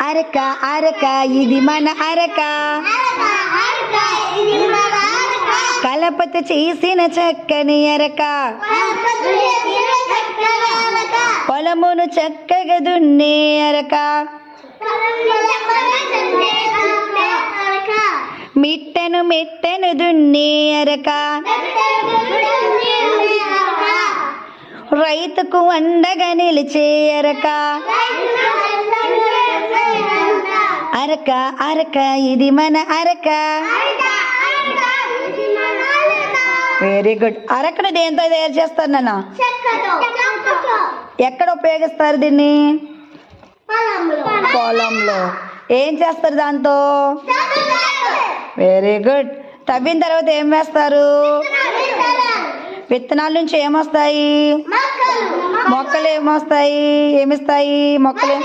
అరక అరక ఇది మన అరక, కలపత చేసిన చక్కని అరక, పొలమును చక్కగా దున్నే అరక, మిట్టను మెట్టను దున్నే అరక, రైతుకు అండగా నిలిచే అరక, అరక అరక ఇది మన అరక. Very good. అరకను దేంతో తయారు చేస్తారు నాన్న? ఎక్కడ ఉపయోగిస్తారు దీన్ని? పొలంలో. ఏం చేస్తారు దాంతో? Very good. తవ్విన తర్వాత ఏం వేస్తారు? విత్తనాల నుంచి ఏమొస్తాయి? మొక్కలు ఏమొస్తాయి? ఏమిస్తాయి మొక్కలు?